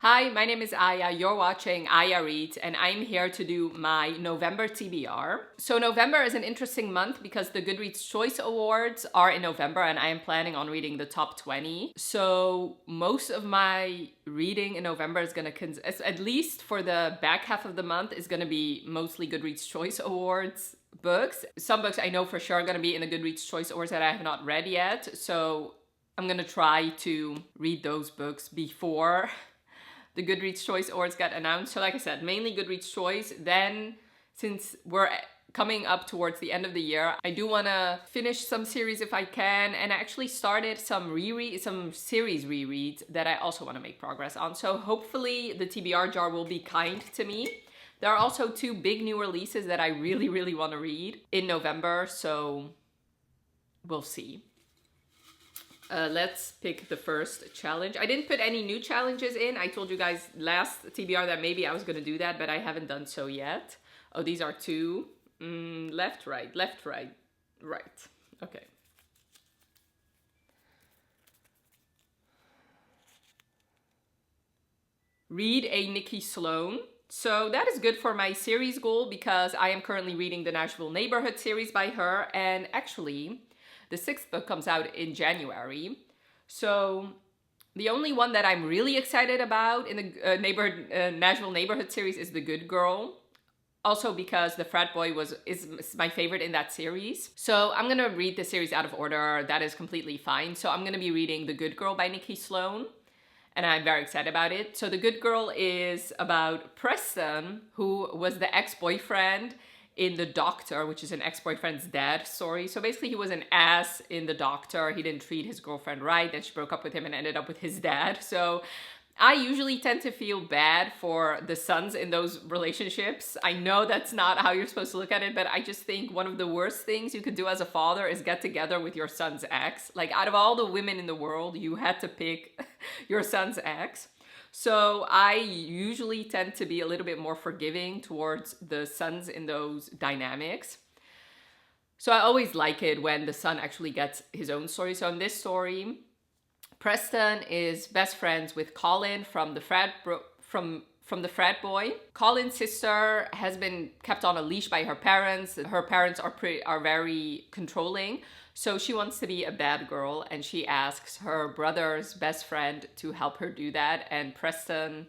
Hi, my name is Aya. You're watching Aya Reads, and I'm here to do my November TBR. So November is an interesting month because the Goodreads Choice Awards are in November, and I am planning on reading the top 20. So most of my reading in November is going to, at least for the back half of the month, is going to be mostly Goodreads Choice Awards books. Some books I know for sure are going to be in the Goodreads Choice Awards that I have not read yet. So I'm going to try to read those books before the Goodreads Choice Awards got announced. So like I said, mainly Goodreads Choice. Then, since we're coming up towards the end of the year, I do want to finish some series if I can, and I actually started some series rereads that I also want to make progress on. So hopefully the TBR jar will be kind to me. There are also two big new releases that I really want to read in November, so we'll see. Let's pick the first challenge. I didn't put any new challenges in. I told you guys last TBR that maybe I was going to do that, but I haven't done so yet. Oh, these are two. Left, right, right. Okay. Read a Nikki Sloan. So that is good for my series goal because I am currently reading the Nashville Neighborhood series by her, and actually the 6th book comes out in January. So the only one that I'm really excited about in the Nashville Neighborhood series is The Good Girl. Also because the frat boy is my favorite in that series. So I'm gonna read the series out of order. That is completely fine. So I'm gonna be reading The Good Girl by Nikki Sloan, and I'm very excited about it. So The Good Girl is about Preston, who was the ex-boyfriend in The Doctor, which is an ex-boyfriend's dad story. So basically he was an ass in The Doctor. He didn't treat his girlfriend right. Then she broke up with him and ended up with his dad. So I usually tend to feel bad for the sons in those relationships. I know that's not how you're supposed to look at it, but I just think one of the worst things you could do as a father is get together with your son's ex. Like, out of all the women in the world, you had to pick your son's ex. So I usually tend to be a little bit more forgiving towards the sons in those dynamics. So I always like it when the son actually gets his own story. So in this story, Preston is best friends with Colin from the frat boy. Colin's sister has been kept on a leash by her parents. Her parents are very controlling. So she wants to be a bad girl, and she asks her brother's best friend to help her do that, and Preston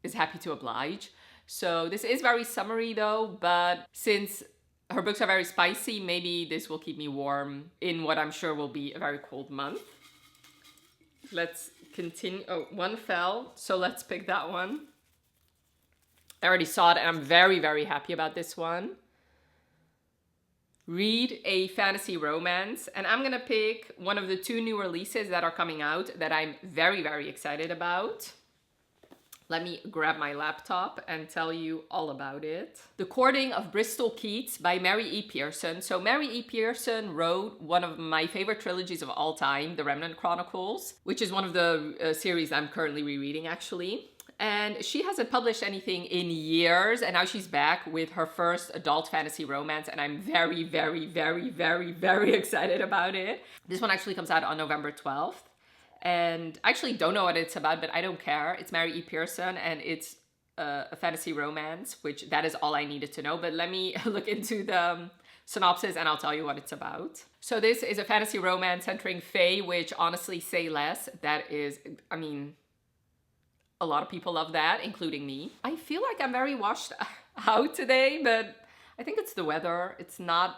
is happy to oblige. So this is very summery though, but since her books are very spicy, maybe this will keep me warm in what I'm sure will be a very cold month. Let's continue. Oh, one fell, so let's pick that one. I already saw it, and I'm very happy about this one. Read a fantasy romance, and I'm gonna pick one of the two new releases that are coming out that I'm very excited about. Let me grab my laptop and tell you all about it. The Courting of Bristol Keats by Mary E. Pearson. So Mary E. Pearson wrote one of my favorite trilogies of all time, The Remnant Chronicles, which is one of the series I'm currently rereading actually. And she hasn't published anything in years, and now she's back with her first adult fantasy romance, and I'm very excited about it. This one actually comes out on November 12th. And I actually don't know what it's about, but I don't care. It's Mary E. Pearson, and it's a fantasy romance, which that is all I needed to know. But let me look into the synopsis and I'll tell you what it's about. So this is a fantasy romance centering Fae, which honestly, say less. That is, I mean, a lot of people love that, including me. I feel like I'm very washed out today, but I think it's the weather. It's not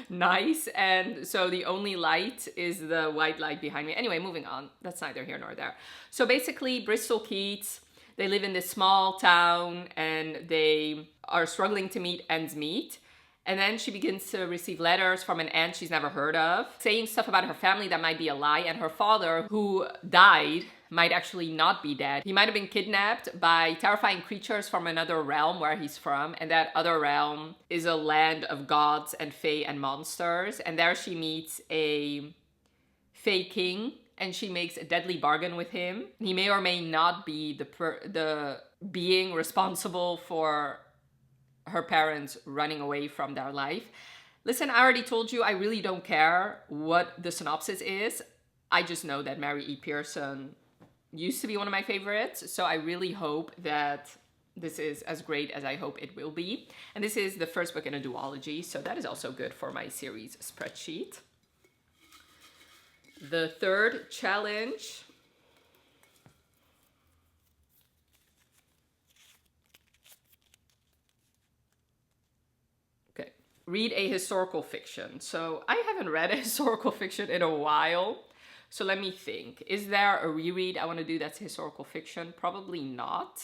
nice, and so the only light is the white light behind me. Anyway, moving on. That's neither here nor there. So basically, Bristol Keats, they live in this small town and they are struggling to meet ends meet. And then she begins to receive letters from an aunt she's never heard of, saying stuff about her family that might be a lie, and her father, who died, might actually not be dead. He might have been kidnapped by terrifying creatures from another realm where he's from, and that other realm is a land of gods and fae and monsters. And there she meets a fae king, and she makes a deadly bargain with him. He may or may not be the being responsible for her parents running away from their life. Listen, I already told you I really don't care what the synopsis is. I just know that Mary E. Pearson used to be one of my favorites. So I really hope that this is as great as I hope it will be. And this is the first book in a duology, so that is also good for my series spreadsheet. The third challenge. Okay, read a historical fiction. So I haven't read a historical fiction in a while. So let me think. Is there a reread I want to do that's historical fiction? Probably not.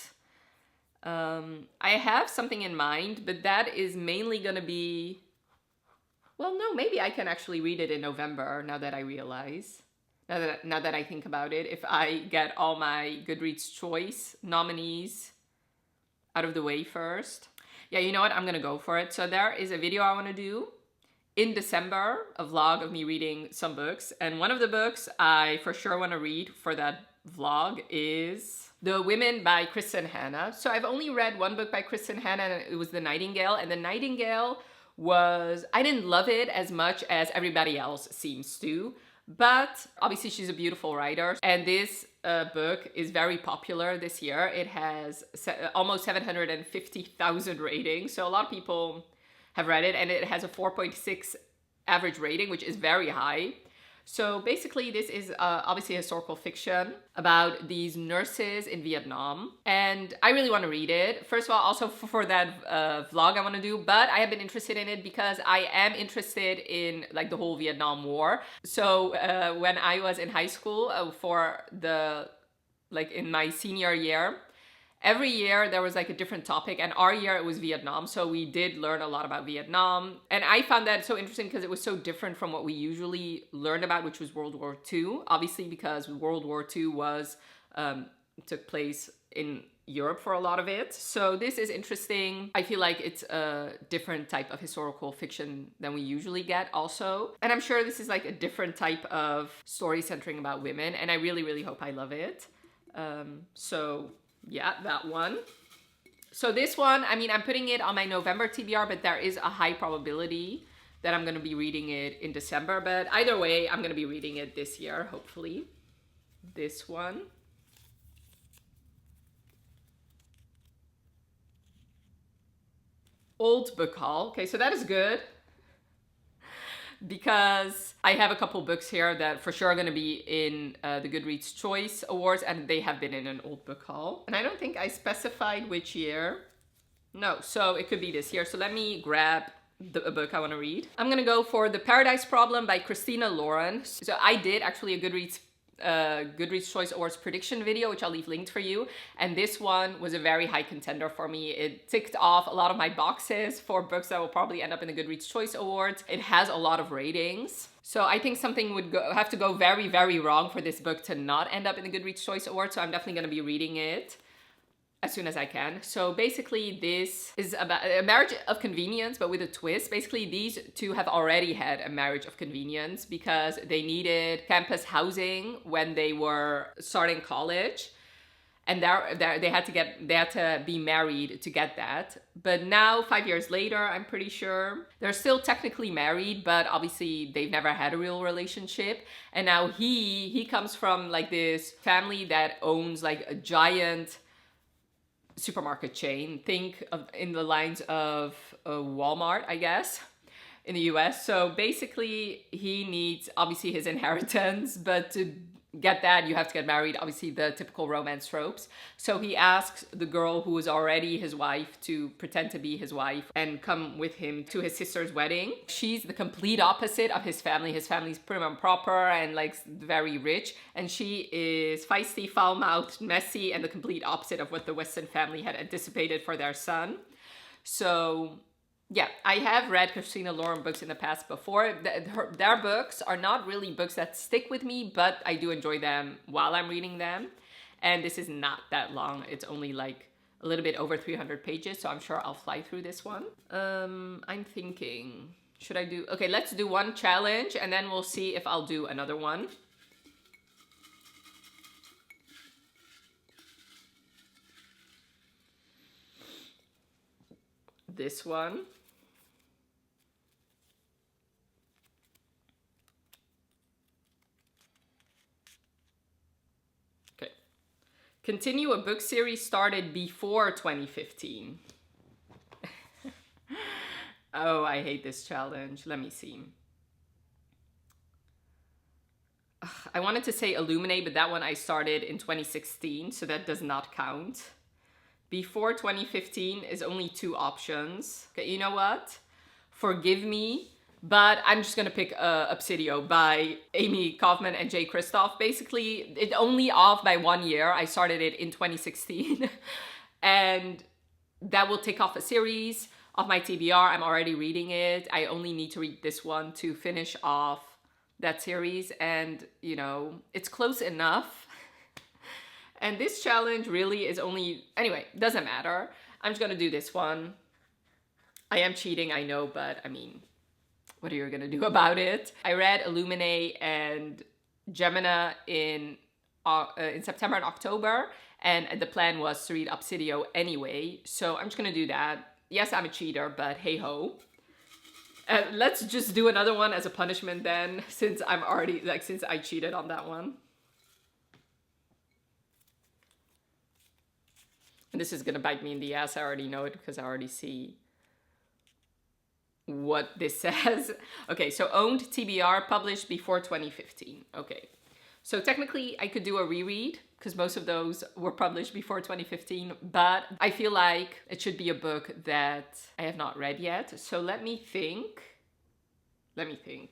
I have something in mind, but that is mainly going to be... Well, no, maybe I can actually read it in November, now that I realize. Now that I think about it, if I get all my Goodreads choice nominees out of the way first. Yeah, you know what? I'm going to go for it. So there is a video I want to do in December, a vlog of me reading some books. And one of the books I for sure want to read for that vlog is The Women by Kristen Hanna. So I've only read one book by Kristen Hanna, and it was The Nightingale. And The Nightingale was... I didn't love it as much as everybody else seems to. But obviously she's a beautiful writer. And this book is very popular this year. It has almost 750,000 ratings. So a lot of people have read it, and it has a 4.6 average rating, which is very high. So basically this is obviously historical fiction about these nurses in Vietnam, and I really want to read it. First of all, also for that vlog I want to do, but I have been interested in it because I am interested in like the whole Vietnam War. So when I was in high school in my senior year, every year there was like a different topic, and our year it was Vietnam. So we did learn a lot about Vietnam. And I found that so interesting because it was so different from what we usually learned about, which was World War II. Obviously, because World War II was took place in Europe for a lot of it. So this is interesting. I feel like it's a different type of historical fiction than we usually get also. And I'm sure this is like a different type of story centering about women. And I really, really hope I love it. So yeah, that one. So this one, I mean, I'm putting it on my November TBR, but there is a high probability that I'm going to be reading it in December. But either way, I'm going to be reading it this year, hopefully. This one. Old book haul. Okay, so that is good, because I have a couple books here that for sure are going to be in the Goodreads Choice Awards, and they have been in an old book haul. And I don't think I specified which year. No, so it could be this year. So let me grab a book I want to read. I'm going to go for The Paradise Problem by Christina Lauren. So I did actually a Goodreads Choice Awards prediction video, which I'll leave linked for you. And this one was a very high contender for me. It ticked off a lot of my boxes for books that will probably end up in the Goodreads Choice Awards. It has a lot of ratings. So I think something would have to go very, very wrong for this book to not end up in the Goodreads Choice Awards. So I'm definitely going to be reading it as soon as I can. So basically this is about a marriage of convenience, but with a twist. Basically these two have already had a marriage of convenience because they needed campus housing when they were starting college. And they had to be married to get that. But now, 5 years later, I'm pretty sure, they're still technically married, but obviously they've never had a real relationship. And now he comes from like this family that owns like a giant supermarket chain. Think of in the lines of Walmart, I guess, in the US. So basically he needs obviously his inheritance, but to get that you have to get married, obviously the typical romance tropes. So he asks the girl who is already his wife to pretend to be his wife and come with him to his sister's wedding. She's the complete opposite of his family. His family's prim and proper and like very rich, and she is feisty, foul-mouthed, messy, and the complete opposite of what the Western family had anticipated for their son. So yeah, I have read Christina Lauren books in the past before. Their books are not really books that stick with me, but I do enjoy them while I'm reading them. And this is not that long. It's only like a little bit over 300 pages, so I'm sure I'll fly through this one. I'm thinking, should I do... Okay, let's do one challenge, and then we'll see if I'll do another one. This one. Continue a book series started before 2015. Oh, I hate this challenge. Let me see. I wanted to say Illuminate, but that one I started in 2016, so that does not count. Before 2015 is only 2 options. Okay, you know what? Forgive me, but I'm just gonna pick Obsidio by Amy Kaufman and Jay Kristoff. Basically, it's only off by 1 year. I started it in 2016, and that will take off a series of my TBR. I'm already reading it. I only need to read this one to finish off that series, and you know, it's close enough. And this challenge really is only, anyway, doesn't matter. I'm just gonna do this one. I am cheating, I know, but I mean, what are you gonna do about it? I read Illuminate and Gemina in September and October, and the plan was to read Obsidio anyway, so I'm just gonna do that. Yes, I'm a cheater, but hey ho. Let's just do another one as a punishment then, since I'm already, like, since I cheated on that one. And this is gonna bite me in the ass, I already know it because I already see what this says. Okay, so owned TBR, published before 2015. Okay, so technically I could do a reread because most of those were published before 2015, but I feel like it should be a book that I have not read yet. So let me think.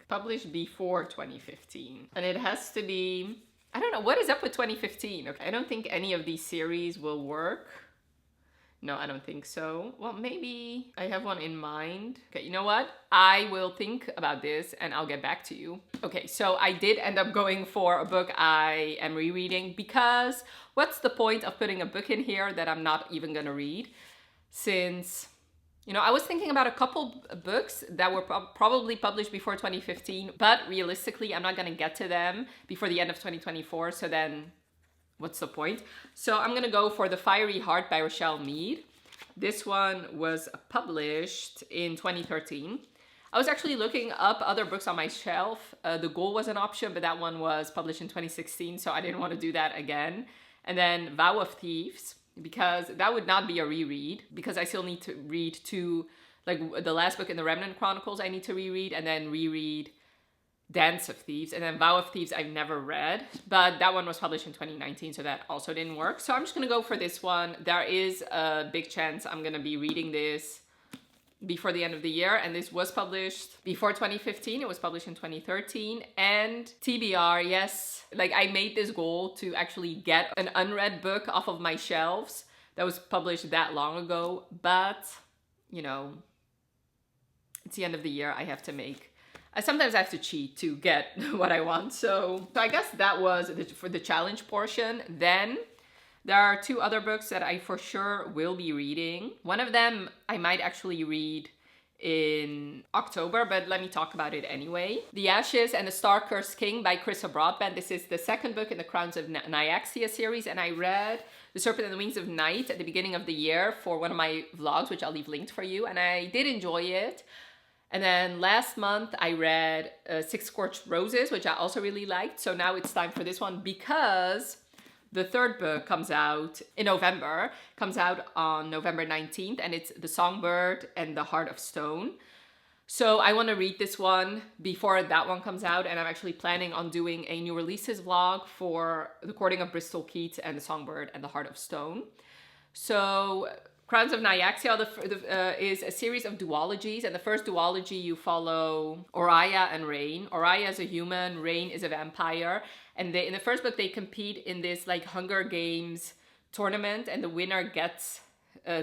Published before 2015. And it has to be, I don't know, what is up with 2015? Okay, I don't think any of these series will work. No, I don't think so. Well, maybe I have one in mind. Okay, you know what? I will think about this and I'll get back to you. Okay, so I did end up going for a book I am rereading because what's the point of putting a book in here that I'm not even gonna read? Since, you know, I was thinking about a couple books that were probably published before 2015, but realistically, I'm not gonna get to them before the end of 2024, so then what's the point? So I'm gonna go for The Fiery Heart by Rochelle Mead. This one was published in 2013. I was actually looking up other books on my shelf. The Goal was an option, but that one was published in 2016, so I didn't want to do that again. And then Vow of Thieves, because that would not be a reread, because I still need to read like the last book in the Remnant Chronicles I need to reread, and then reread Dance of Thieves, and then Vow of Thieves I've never read, but that one was published in 2019, so that also didn't work. So I'm just gonna go for this one. There is a big chance I'm gonna be reading this before the end of the year, and this was published before 2015. It was published in 2013, and TBR, yes, like I made this goal to actually get an unread book off of my shelves that was published that long ago, but you know, it's the end of the year. I have to make, sometimes I have to cheat to get what I want. So I guess that was for the challenge portion. Then there are 2 other books that I for sure will be reading. One of them I might actually read in October, but let me talk about it anyway. The Ashes and the Star-Cursed King by Carissa Broadbent. This is the 2nd book in the Crowns of Nyaxia series, and I read The Serpent and the Wings of Night at the beginning of the year for one of my vlogs, which I'll leave linked for you, and I did enjoy it. And then last month I read 6 Scorched Roses, which I also really liked. So now it's time for this one because the 3rd book comes out in November, comes out on November 19th, and it's The Songbird and the Heart of Stone. So I want to read this one before that one comes out, and I'm actually planning on doing a new releases vlog for The Courting of Bristol Keats and The Songbird and the Heart of Stone. So Crowns of Nyaxia is a series of duologies, and the first duology you follow Oraya and Rain. Oraya is a human, Rain is a vampire, and in the first book they compete in this like Hunger Games tournament, and the winner gets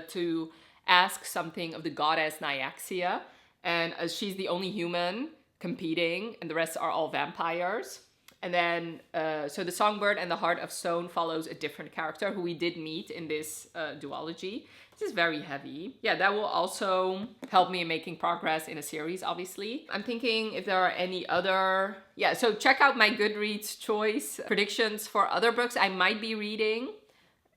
to ask something of the goddess Nyaxia, and she's the only human competing, and the rest are all vampires. And then, so The Songbird and the Heart of Stone follows a different character who we did meet in this duology. This is very heavy. Yeah, that will also help me in making progress in a series, obviously. I'm thinking if there are any other... Yeah, so check out my Goodreads choice predictions for other books I might be reading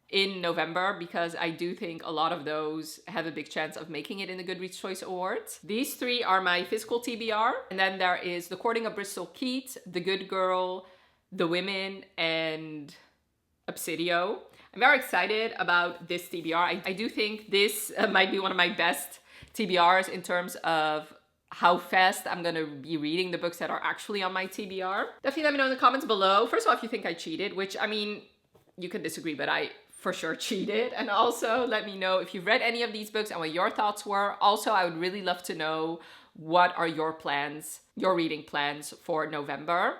in November, because I do think a lot of those have a big chance of making it in the Goodreads Choice Awards. These 3 are my physical TBR. And then there is The Courting of Bristol Keats, The Good Girl, The Women, and Obsidio. I'm very excited about this TBR. I do think this might be one of my best TBRs in terms of how fast I'm gonna be reading the books that are actually on my TBR. Definitely let me know in the comments below. First of all, if you think I cheated, which, I mean, you could disagree, but I for sure cheated. And also let me know if you've read any of these books and what your thoughts were. Also, I would really love to know, what are your plans, your reading plans for November?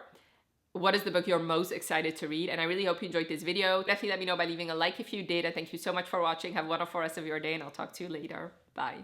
What is the book you're most excited to read? And I really hope you enjoyed this video. Definitely let me know by leaving a like if you did. And thank you so much for watching. Have a wonderful rest of your day, and I'll talk to you later. Bye.